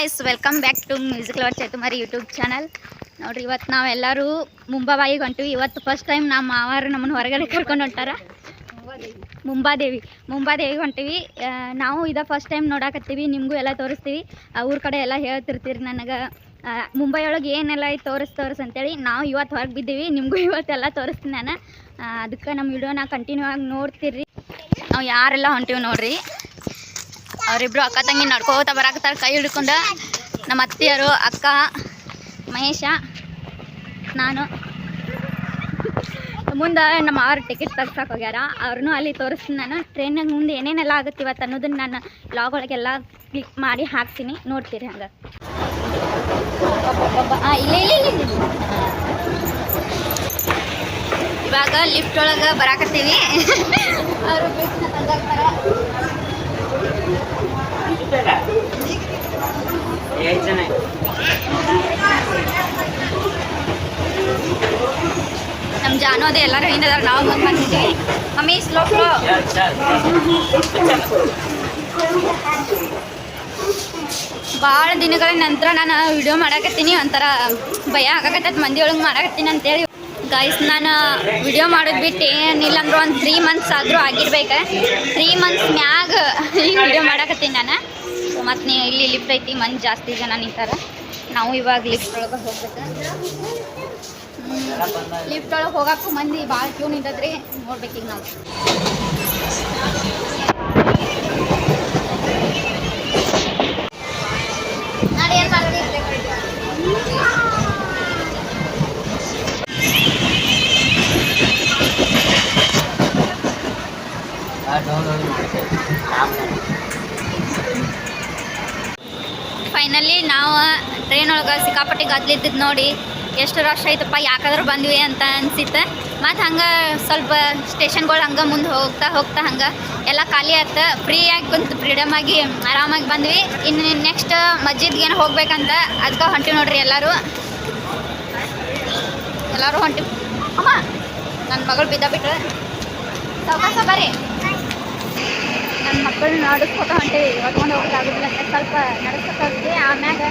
Guys, welcome back to music lover Chethumari YouTube channel. ನೋಡ್ರಿ, ಇವತ್ತು ನಾವೆಲ್ಲರೂ ಮುಂಬಾಯಿಗೆ ಹೊಂಟಿವಿ. ಇವತ್ತು ಫಸ್ಟ್ ಟೈಮ್ ನಮ್ಮ ಮಾವಾರು ನಮ್ಮನ್ನು ಹೊರಗಡೆ ಕರ್ಕೊಂಡು ಹೊಂಟಾರ. ಮುಂಬಾದೇವಿಗೆ ಹೊಂಟಿವಿ. ನಾವು ಇದ ಫಸ್ಟ್ ಟೈಮ್ ನೋಡಾಕತ್ತೀವಿ. ನಿಮಗೂ ಎಲ್ಲ ತೋರಿಸ್ತೀವಿ. ಊರ ಕಡೆ ಎಲ್ಲ ಹೇಳ್ತಿರ್ತೀರಿ ನನಗೆ, ಮುಂಬೈ ಒಳಗೆ ಏನೆಲ್ಲ ಐತೆ ತೋರಿಸ್ ಅಂತೇಳಿ. ನಾವು ಇವತ್ತು ಹೊರಗೆ ಬಿದ್ದೀವಿ. ನಿಮಗೂ ಇವತ್ತೆಲ್ಲ ತೋರಿಸ್ತೀನಿ ನಾನು. ಅದಕ್ಕೆ ನಮ್ಮ ವಿಡಿಯೋನ ಕಂಟಿನ್ಯೂ ಆಗಿ ನೋಡ್ತೀರಿ. ನಾವು ಯಾರೆಲ್ಲ ಹೊಂಟಿವಿ ನೋಡ್ರಿ. ಅವರಿಬ್ರು ಅಕ್ಕ ತಂಗಿ ನಡ್ಕೋತ ಬರಾಕತ್ತಾರೆ ಕೈ ಹಿಡ್ಕೊಂಡು. ನಮ್ಮ ಅತ್ತಿಯರು, ಅಕ್ಕ, ಮಹೇಶ, ನಾನು. ಮುಂದೆ ನಮ್ಮ ಅವ್ರ ಟಿಕೆಟ್ ತೆಗ್ಸಕ್ಕೆ ಹೋಗ್ಯಾರ. ಅವ್ರನ್ನೂ ಅಲ್ಲಿ ತೋರಿಸ್ತೀನಿ ನಾನು. ಟ್ರೈನಾಗ ಮುಂದೆ ಏನೇನೆಲ್ಲ ಆಗುತ್ತೆ ಇವತ್ತು ಅನ್ನೋದನ್ನು ನಾನು ವ್ಲಾಗ್ ಒಳಗೆಲ್ಲ ಕ್ಲಿಕ್ ಮಾಡಿ ಹಾಕ್ತೀನಿ, ನೋಡ್ತೀರಿ. ಹಂಗೆ ಇವಾಗ ಲಿಫ್ಟ್ ಒಳಗೆ ಬರಾಕತ್ತೀವಿ. ಅವರು ಲಿಫ್ಟ್ನ ತಂದಾಕ್ತಾರ. ನಮ್ಮ ಜಾನೋದೆ ಎಲ್ಲರೂ ಹಿಂದದಾರ, ನಾವು ಮುಂದೆ ಬಂದಿದ್ದೀವಿ. ಮಮ್ಮಿ ಸ್ಲೋ ಭಾಳ ದಿನಗಳ ನಂತರ ನಾನು ವಿಡಿಯೋ ಮಾಡಾಕತ್ತೀನಿ. ಒಂಥರ ಭಯ ಆಗಾಕತ್ತೈತೆ ಮಂದಿ ಒಳಗೆ ಮಾಡಾಕತ್ತೀನಿ ಅಂತೇಳಿ. ಗೈಸ್, ನಾನು ವಿಡಿಯೋ ಮಾಡೋದು ಬಿಟ್ಟು ಏನಿಲ್ಲ ಅಂದ್ರೆ ಒಂದು 3 months ಆದರೂ ಆಗಿರ್ಬೇಕು. 3 months ಮ್ಯಾಗ ಈಗ ವಿಡಿಯೋ ಮಾಡಾಕತ್ತೀನಿ ನಾನು. ಸೊ ಮತ್ತು ಇಲ್ಲಿ ಲಿಫ್ಟ್ ಐತಿ, ಮಂದಿ ಜಾಸ್ತಿ ಜನ ನಿಂತಾರ. ನಾವು ಇವಾಗ ಲಿಫ್ಟ್ ಒಳಗೆ ಹೋಗ್ಬೇಕು. ಲಿಫ್ಟ್ ಒಳಗೆ ಹೋಗಕ್ಕೂ ಮಂದಿ ಭಾಳ ಕ್ಯೂ ನಿಂತದ್ರಿ. ನೋಡ್ಬೇಕೀಗ ನಾವು. ಫೈನಲಿ ನಾವು ಟ್ರೈನ್ ಒಳಗೆ ಸಿಕ್ಕಾಪಟ್ಟಿ ಗದ್ಲಿದ್ದು ನೋಡಿ ಎಷ್ಟು ರಶ್ ಐತಪ್ಪ, ಯಾಕಾದ್ರೂ ಬಂದ್ವಿ ಅಂತ ಅನ್ಸಿತ್ತು. ಮತ್ತು ಹಂಗೆ ಸ್ವಲ್ಪ ಸ್ಟೇಷನ್ಗಳು ಹಂಗೆ ಮುಂದೆ ಹೋಗ್ತಾ ಹಂಗೆ ಎಲ್ಲ ಖಾಲಿ ಆಯ್ತು. ಫ್ರೀಯಾಗಿ ಕುಂತು ಫ್ರೀಡಮ್ ಆಗಿ ಆರಾಮಾಗಿ ಬಂದ್ವಿ. ಇನ್ನು ನೆಕ್ಸ್ಟ್ ಮಸ್ಜಿದ್ಗೇನು ಹೋಗ್ಬೇಕಂತ ಅದಕ್ಕೆ ಹೊಂಟಿವಿ ನೋಡ್ರಿ. ಎಲ್ಲರೂ ಹೊಂಟಿವಿ. ಅಮ್ಮ, ನನ್ನ ಮಗಳು ಬಿಟ್ಟು ಸಾವಕಾಶ ಬರ್ರಿ. ನನ್ನ ಮಕ್ಕಳನ್ನ ನಡೆಸ್ಕೊತ ಹೊಂಟೇವಿ. ಹೊತ್ಕೊಂಡು ಹೋಗೋದಾಗೋದಿಲ್ಲ, ಸ್ವಲ್ಪ ನಡೆಸ್ಕೊತ ಹೋಗ್ತೀವಿ. ಆಮ್ಯಾಗ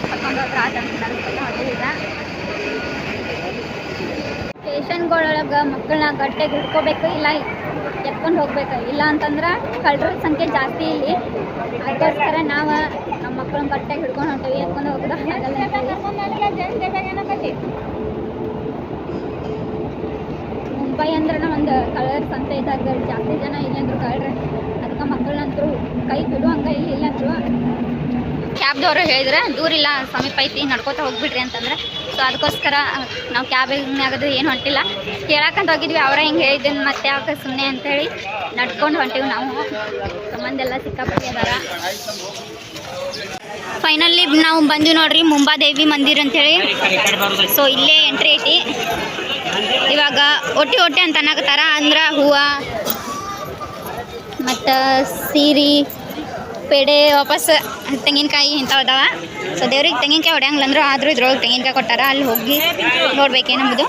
ಹೊತ್ಕೊಂಡು ಹೋದ್ರೆ ಆಟ ನಡೆಸ್ಕೊತ ಹೊಂಟೇವಿ. ಈಗ ಸ್ಟೇಷನ್ಗಳೊಳಗೆ ಮಕ್ಕಳನ್ನ ಗಟ್ಟಿಯಾಗಿ ಹಿಡ್ಕೋಬೇಕು, ಇಲ್ಲ ಎತ್ಕೊಂಡು ಹೋಗ್ಬೇಕು. ಇಲ್ಲ ಅಂತಂದ್ರೆ ಕಳ್ಳರ ಸಂಖ್ಯೆ ಜಾಸ್ತಿ ಇಲ್ಲಿ. ಅದಕ್ಕೋಸ್ಕರ ನಾವು ನಮ್ಮ ಮಕ್ಕಳನ್ನ ಗಟ್ಟಿಯಾಗಿ ಹಿಡ್ಕೊಂಡು ಹೊಂಟೇವಿ. ಎತ್ಕೊಂಡು ಹೋಗೋದು ಮುಂಬೈ ಅಂದ್ರೆ ಒಂದು ಕಳ್ಳರ ಸಂತೆ ಇದ್ದಾಗ ಜಾಸ್ತಿ ಜನ ಇಲ್ಲಂದ್ರು ಕಳ್ಳರ. ಅದಕ್ಕೆ ಮಕ್ಕಳನ್ನಂತರೂ ಕೈ ಬಿಡು ಹಂಗೆ ಇಲ್ಲಂದ್ರು. ಕ್ಯಾಬ್ದವರು ಹೇಳಿದ್ರೆ ದೂರಿಲ್ಲ, ಸಮೀಪ ಐತಿ, ನಡ್ಕೋತ ಹೋಗ್ಬಿಡ್ರಿ ಅಂತಂದ್ರೆ. ಸೊ ಅದಕ್ಕೋಸ್ಕರ ನಾವು ಕ್ಯಾಬಿನಾಗದು ಏನು ಹೊಂಟಿಲ್ಲ, ಕೇಳಕ್ಕಂತ ಹೋಗಿದ್ವಿ. ಅವರ ಹಿಂಗೆ ಹೇಳಿದ್ದೇನೆ ಮತ್ತೆ ಯಾಕೆ ಸುಮ್ಮನೆ ಅಂತೇಳಿ ನಡ್ಕೊಂಡು ಹೊಂಟಿವಿ ನಾವು. ಸಂಬಂಧೆಲ್ಲ ಸಿಕ್ಕಾಪಟ್ಟಿ ಅದಾರ. ಫೈನಲಿ ನಾವು ಬಂದ್ವಿ ನೋಡ್ರಿ, ಮುಂಬಾದೇವಿ ಮಂದಿರ ಅಂಥೇಳಿ. ಸೊ ಇಲ್ಲೇ ಎಂಟ್ರಿ ಐತಿ. ಇವಾಗ ಒಟ್ಟಿ ಅಂತ ಅನ್ನಕತ್ತಾರ. ಅಂದ್ರೆ ಹೂವು ಮತ್ತು ಸೀರೆ, ಪೇಡೆ, ವಾಪಸ್ ತೆಂಗಿನಕಾಯಿ ಇಂಥವು ಅದಾವ. ಸೊ ದೇವ್ರಿಗೆ ತೆಂಗಿನಕಾಯಿ ಹೊಡೆಯಂಗಿಲ್ಲ ಅಂದ್ರೆ ಆದರೂ ಇದ್ರೊಳಗೆ ತೆಂಗಿನಕಾಯಿ ಕೊಟ್ಟಾರ. ಅಲ್ಲಿ ಹೋಗಿ ನೋಡ್ಬೇಕೇನಂಬುದು.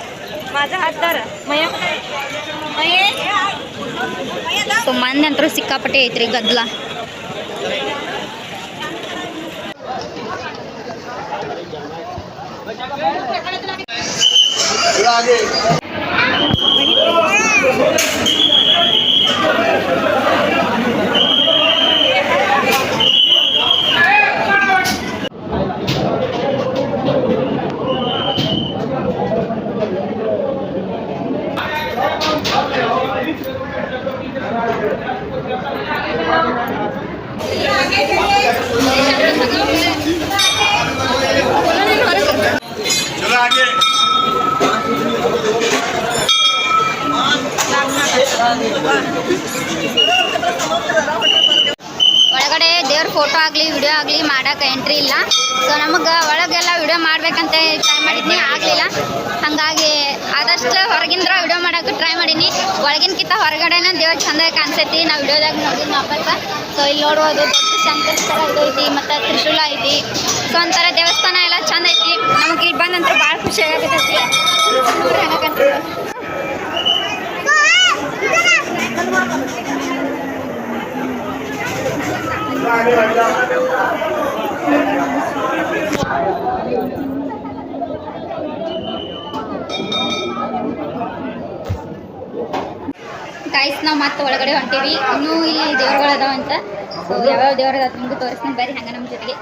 ಸೊ ಮಂದಿ ಅಂತರೂ ಸಿಕ್ಕಾಪಟ್ಟೆ ಐತ್ರಿ, ಗದ್ದಲ. ಒಳಗಡೆ ದೇವ್ರ ಫೋಟೋ ಆಗಲಿ ವಿಡಿಯೋ ಆಗಲಿ ಮಾಡೋಕೆ ಎಂಟ್ರಿ ಇಲ್ಲ. ಸೊ ನಮಗೆ ಒಳಗೆಲ್ಲ ವಿಡಿಯೋ ಮಾಡ್ಬೇಕಂತ ಟ್ರೈ ಮಾಡಿದ್ನಿ, ಆಗಲಿಲ್ಲ. ಹಾಗಾಗಿ ಆದಷ್ಟು ಹೊರಗಿಂದ ವಿಡಿಯೋ ಮಾಡೋಕೆ ಟ್ರೈ ಮಾಡೀನಿ. ಒಳಗಿನಕಿಂತ ಹೊರಗಡೆನ ದೇವ್ರ ಚಂದ ಕಾಣಿಸ್ತೈತಿ. ನಾವು ವಿಡಿಯೋದಾಗ ನೋಡಿದ್ವಿ ವಾಪಸ್. ಸೊ ಇಲ್ಲಿ ನೋಡ್ಬೋದು ದೊಡ್ಡ ಶಂಕರ ಇದು ಐತಿ, ಮತ್ತು ತ್ರಿಶೂಲ ಐತಿ. ಸೊ ಒಂಥರ ದೇವಸ್ಥಾನ ಎಲ್ಲ ಚಂದ ಐತಿ. ನಮಗೆ ಇಲ್ಲಿ ಬಂದಂತೂ ಭಾಳ ಖುಷಿ ಆಗತೈತಿ. ಗೈಸ್ ನಾವು ಮತ್ತೆ ಒಳಗಡೆ ಹೊಂಟೀವಿ. ಇನ್ನೂ ಇಲ್ಲಿ ದೇವ್ರುಗಳು ಅದಾವ ಅಂತ. ಸೊ ಯಾವ್ಯಾವ ದೇವ್ರು ಅದಾವ ನಿಮಗೂ ತೋರಿಸ್ತೀನಿ ಬರ್ರಿ ಹಂಗೆ ನಮ್ಮ ಜೊತೆಗೆ.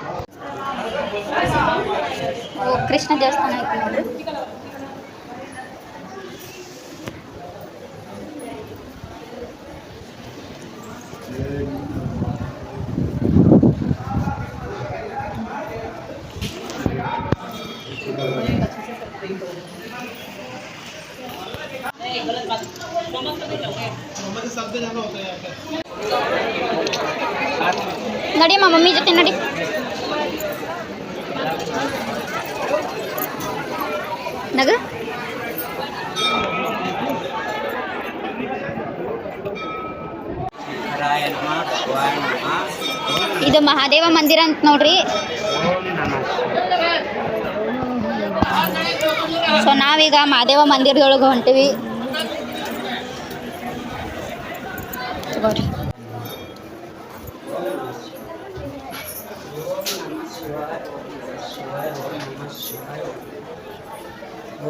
ಕೃಷ್ಣ ದೇವಸ್ಥಾನ ಐತಿ ನೋಡ್ರಿ. ನಡಿಯಮ್ಮ ಮಮ್ಮಿ ಜೊತೆ ನಡಿ. ನಗ ಇದು ಮಹಾದೇವ ಮಂದಿರ ಅಂತ ನೋಡ್ರಿ. ಸೊ ನಾವೀಗ ಮಹಾದೇವ ಮಂದಿರದೊಳಗೆ ಹೊಂಟಿವಿ.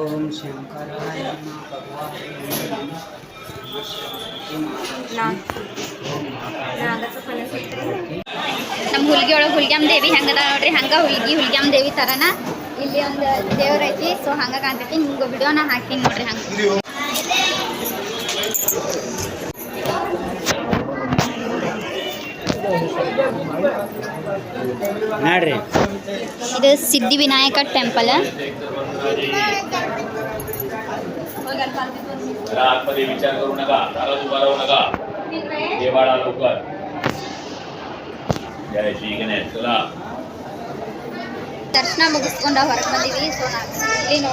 ಓಂ ಶಂಕರಾಯ ನಮ್ಮ ಹುಲ್ಗಿ ಒಳಗೆ ಹುಲ್ಗ್ಯಾಮ್ ದೇವಿ ಹೆಂಗದ ನೋಡ್ರಿ. ಹಂಗೆ ಹುಲ್ಗ್ಯಾಮ್ ದೇವಿ ಥರನ ಇಲ್ಲಿ ಒಂದು ದೇವ್ರ ಐತಿ. ಸೊ ಹಂಗೆ ಕಾಣ್ತೈತಿ. ನಿಮ್ಗೆ ವಿಡಿಯೋನ ಹಾಕೀನಿ ನೋಡ್ರಿ. ಹಂಗೆ ನೋಡ್ರಿ ಇದು ಸಿದ್ಧಿವಿನಾಯಕ ಟೆಂಪಲ್. आतमध्ये विचार करू नका, दारात उभा राहू नका, देवाळा लवकर. जय श्री गणेश. चला ದರ್ಶನ ಮುಗಿಸ್ಕೊಂಡು ಹೊರಗೆ ಬಂದೀವಿ. ಸೊ ಇಲ್ಲಿ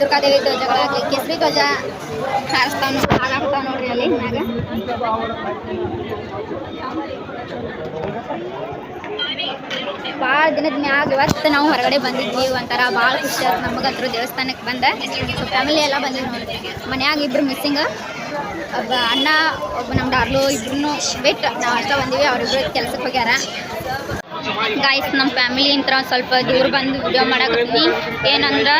ದುರ್ಗಾದೇವಿ ಧ್ವಜಗಳಾಗಲಿ ಕೇಸರಿ ಧ್ವಜ ಹಾರಾಡ್ತಾವ ನೋಡ್ರಿ ಅಲ್ಲಿ ಮ್ಯಾಗ. ಭಾಳ ದಿನದ ಮ್ಯಾಗ ಇವತ್ತು ನಾವು ಹೊರಗಡೆ ಬಂದಿದ್ವಿ. ಒಂಥರ ಭಾಳ ಖುಷಿ ಆಯ್ತು ನಮಗಂತರೂ ದೇವಸ್ಥಾನಕ್ಕೆ ಬಂದ. ಸೊ ಫ್ಯಾಮಿಲಿ ಎಲ್ಲ ಬಂದಿದ್ದು ನೋಡ್ರಿ. ಮನ್ಯಾಗ ಇಬ್ಬರು ಮಿಸ್ಸಿಂಗ್, ಒಬ್ಬ ಅಣ್ಣ ಒಬ್ಬ ನಮ್ಮ ಡಾರ್ಲು ಇಬ್ರು ಬಿಟ್ಟು ನಾವು ಅಷ್ಟೇ ಬಂದೀವಿ. ಅವರಿಬ್ರು ಕೆಲ್ಸಕ್ಕೆ ಹೋಗ್ಯಾರ. ಗಾಯ್ಸ್ ನಮ್ಮ ಫ್ಯಾಮಿಲಿ ಅಂತ ಸ್ವಲ್ಪ ದೂರ ಬಂದು ವಿಡಿಯೋ ಮಾಡಾಕತ್ತೀನಿ. ಏನಂದ್ರೆ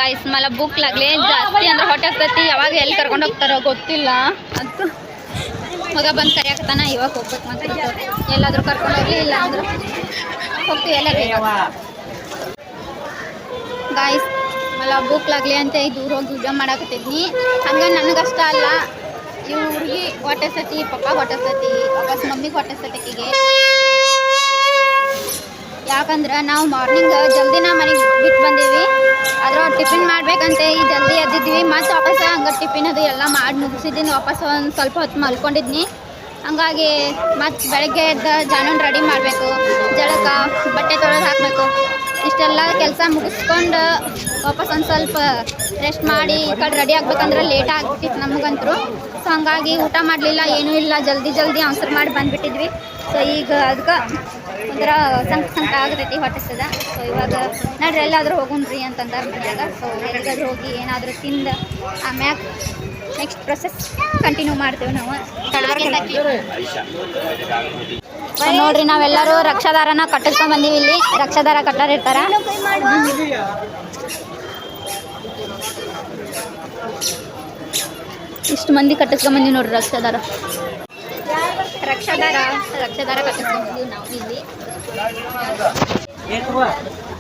ಗಾಯ್ಸ್ ಮಲ ಬುಕ್ಲಾಗ್ಲಿ ಜಾಸ್ತಿ ಅಂದ್ರೆ ಹೊಟ್ಟೆ ಆಗ್ತೈತಿ. ಯಾವಾಗ ಎಲ್ಲಿ ಕರ್ಕೊಂಡು ಹೋಗ್ತಾರೋ ಗೊತ್ತಿಲ್ಲ. ಅದು ಮಗ ಬಂದು ಕರಿಯಾಕತ್ತಾನ. ಇವಾಗ ಹೋಗ್ಬೇಕು ಮತ್ತೆ ಎಲ್ಲಾದರೂ ಕರ್ಕೊಂಡು ಹೋಗ್ಲಿ, ಇಲ್ಲ ಅಂದ್ರೆ ಹೋಗ್ತೀವಿ ಎಲ್ಲರೂ. ಗಾಯ್ಸ್ ಮಲ ಬುಕ್ಲಾಗ್ಲಿ ಅಂತ ದೂರ ಹೋಗಿ ವಿಡಿಯೋ ಮಾಡಾಕತ್ತಿದ್ನಿ. ಹಂಗೆ ನನಗಷ್ಟ ಅಲ್ಲ, ಇವು ಹುಡುಗಿ ಹೊಟ್ಟೆಸ್ತೈತಿ, ಪಪ್ಪ ಹೊಟ್ಟೆಸ್ತೈತಿ, ವಾಪಸ್ ಮಮ್ಮಿಗೆ ಹೊಟ್ಟೆಸ್ತೈತಿಗೆ. ಯಾಕಂದ್ರೆ ನಾವು ಮಾರ್ನಿಂಗ್ ಜಲ್ದಿನ ಮನೆಗೆ ಬಿಟ್ಟು ಬಂದೀವಿ. ಆದ್ರೆ ಟಿಫಿನ್ ಮಾಡ್ಬೇಕಂತ ಈ ಜಲ್ದಿ ಎದ್ದಿದ್ವಿ. ಮತ್ತು ವಾಪಸ್ ಹಂಗೆ ಟಿಫಿನ್ ಅದು ಎಲ್ಲ ಮಾಡಿ ಮುಗಿಸಿದ್ದೀನಿ. ವಾಪಸ್ ಒಂದು ಸ್ವಲ್ಪ ಹೊತ್ತು ಮಲ್ಕೊಂಡಿದ್ನಿ. ಹಂಗಾಗಿ ಮತ್ತು ಬೆಳಗ್ಗೆ ಎದ್ದು ಜಾನೂನ್ ರೆಡಿ ಮಾಡಬೇಕು, ಜಳಕ ಬಟ್ಟೆ ತೊಳೆದು ಹಾಕಬೇಕು. ಇಷ್ಟೆಲ್ಲ ಕೆಲಸ ಮುಗಿಸ್ಕೊಂಡು ವಾಪಸ್ ಒಂದು ಸ್ವಲ್ಪ ರೆಸ್ಟ್ ಮಾಡಿ ಈ ಕಡೆ ರೆಡಿ ಆಗ್ಬೇಕಂದ್ರೆ ಲೇಟ್ ಆಗ್ಬಿಟ್ಟಿತ್ತು ನಮಗಂತರೂ. ಸೊ ಹಂಗಾಗಿ ಊಟ ಮಾಡಲಿಲ್ಲ, ಏನೂ ಇಲ್ಲ, ಜಲ್ದಿ ಅವಸರ ಮಾಡಿ ಬಂದುಬಿಟ್ಟಿದ್ವಿ. ಸೊ ಈಗ ಅದಕ್ಕೆ ಒಂಥರ ಸಂಕಟ ಆಗತೈತಿ, ಹೊಟ್ಟಿಸ್ತದ. ಸೊ ಇವಾಗ ನಡ್ರಿ ಎಲ್ಲಾದರೂ ಹೋಗೋಣ್ರಿ ಅಂತಂದ್ರೆ ಮನ್ಯಾಗ. ಸೊ ಎಲ್ಲಿಗಾದ್ರೂ ಹೋಗಿ ಏನಾದರೂ ತಿಂದು ಆಮ್ಯಾಗ ನೆಕ್ಸ್ಟ್ ಪ್ರೊಸೆಸ್ ಕಂಟಿನ್ಯೂ ಮಾಡ್ತೇವೆ ನಾವು. ನೋಡ್ರಿ ನಾವೆಲ್ಲರೂ ರಕ್ಷಾದಾರನ ಕಟ್ಟಿಸ್ಕೊಂಡ್ ಬಂದೀವಿ. ಇಲ್ಲಿ ರಕ್ಷಾದಾರ ಕಟ್ಟರ್ ಇರ್ತಾರ. ಇಷ್ಟು ಮಂದಿ ಕಟ್ಟಿಸ್ಕೊಂಡ್ ಬಂದೀವಿ ನೋಡ್ರಿ ರಕ್ಷಾದಾರ ಕಟ್ಟಿಸ್ಕೊಂಡ್ ಬಂದೀವಿ ನಾವು ಇಲ್ಲಿ.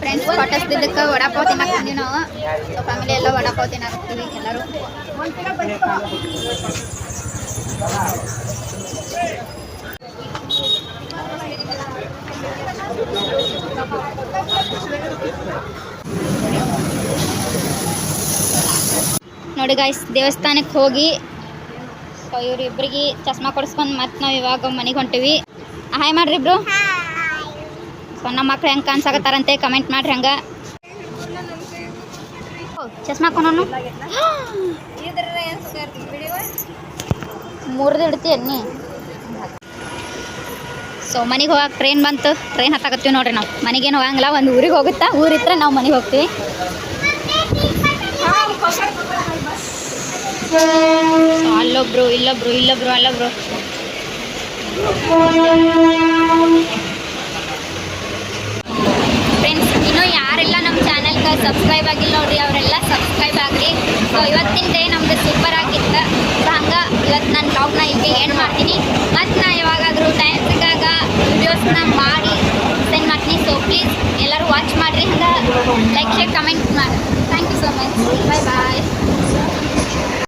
ಫ್ರೆಂಡ್ಸ್ ಕಟ್ಟಿಸ್ದಿದ್ದಕ್ಕೆ ವಡಾಪಾವ್ ತಿನ್ನಕ್ಕೆ ಬಂದೀವಿ ನಾವು. ಸೊ ಫ್ಯಾಮಿಲಿ ಎಲ್ಲ ವಡಾಪಾವ್ ತಿನ್ನಕ್ತೀವಿ ಎಲ್ಲರೂ. ನೋಡಿ ಗಾಯ್ಸ್ ದೇವಸ್ಥಾನಕ್ಕೆ ಹೋಗಿ ಸೊ ಇವರಿಬ್ಬರಿಗೆ ಚಸ್ಮಾ ಕೊಡಿಸ್ಕೊಂಡು ಮತ್ತೆ ನಾವು ಇವಾಗ ಮನೆಗೆ ಹೊಂಟೀವಿ. ಹಾಯ್ ಮಾಡ್ರಿ ಇಬ್ರು. ಸೊ ನಮ್ಮ ಮಕ್ಳು ಹೆಂಗೆ ಕಾಣಿಸಾಕತ್ತಾರಂತೆ ಕಮೆಂಟ್ ಮಾಡ್ರಿ. ಹಂಗೆ ಚಸ್ಮಾ ಕೊನೋನು ಮೂರ್ದು ಇಡ್ತಿ ಅನ್ನಿ. ಸೊ ಮನೆಗೆ ಹೋಗಕ್ಕೆ ಟ್ರೈನ್ ಬಂತು. ಟ್ರೈನ್ ಹತ್ತಾಕತ್ತೀವಿ ನೋಡ್ರಿ. ನಾವು ಮನೆಗೇನು ಹೋಗಂಗಿಲ್ಲ, ಒಂದು ಊರಿಗೆ ಹೋಗುತ್ತಾ, ಊರಿದ್ರೆ ನಾವು ಮನೆಗೆ ಹೋಗ್ತೀವಿ. ಅಲ್ಲೊಬ್ರು ಇಲ್ಲೊಬ್ರು ಇಲ್ಲೊಬ್ರು ಅಲ್ಲೊಬ್ರು. ಫ್ರೆಂಡ್ಸ್, ಇನ್ನೂ ಯಾರೆಲ್ಲ ನಮ್ಮ ಚಾನಲ್ಗೆ ಸಬ್ಸ್ಕ್ರೈಬ್ ಆಗಿಲ್ಲ ನೋಡ್ರಿ, ಅವರೆಲ್ಲ ಸಬ್ಸ್ಕ್ರೈಬ್ ಆಗ್ರಿ. ಸೊ ಇವತ್ತಿನ ಡೇ ನಮ್ದು ಸೂಪರ್ ಆಗಿತ್ತು. ಸೊ ಹಂಗೆ ಇವತ್ತು ನಾನು ಬ್ಲಾಗ್ನ ಈಗ ಏನು ಮಾಡ್ತೀನಿ, ಮತ್ತು ನಾ ಯಾವಾಗಾದರೂ ಟೈಮ್ ಸಿಕ್ಕಾಗ ವಿಡಿಯೋಸ್ನ ಮಾಡಿ ಸೆಂಡ್ ಮಾಡ್ತೀನಿ. ಸೊ ಪ್ಲೀಸ್ ಎಲ್ಲರೂ ವಾಚ್ ಮಾಡಿರಿ, ಹಂಗೆ ಲೈಕ್ ಶೇರ್ ಕಮೆಂಟ್ ಮಾಡಿ. Thank you so much. Bye bye.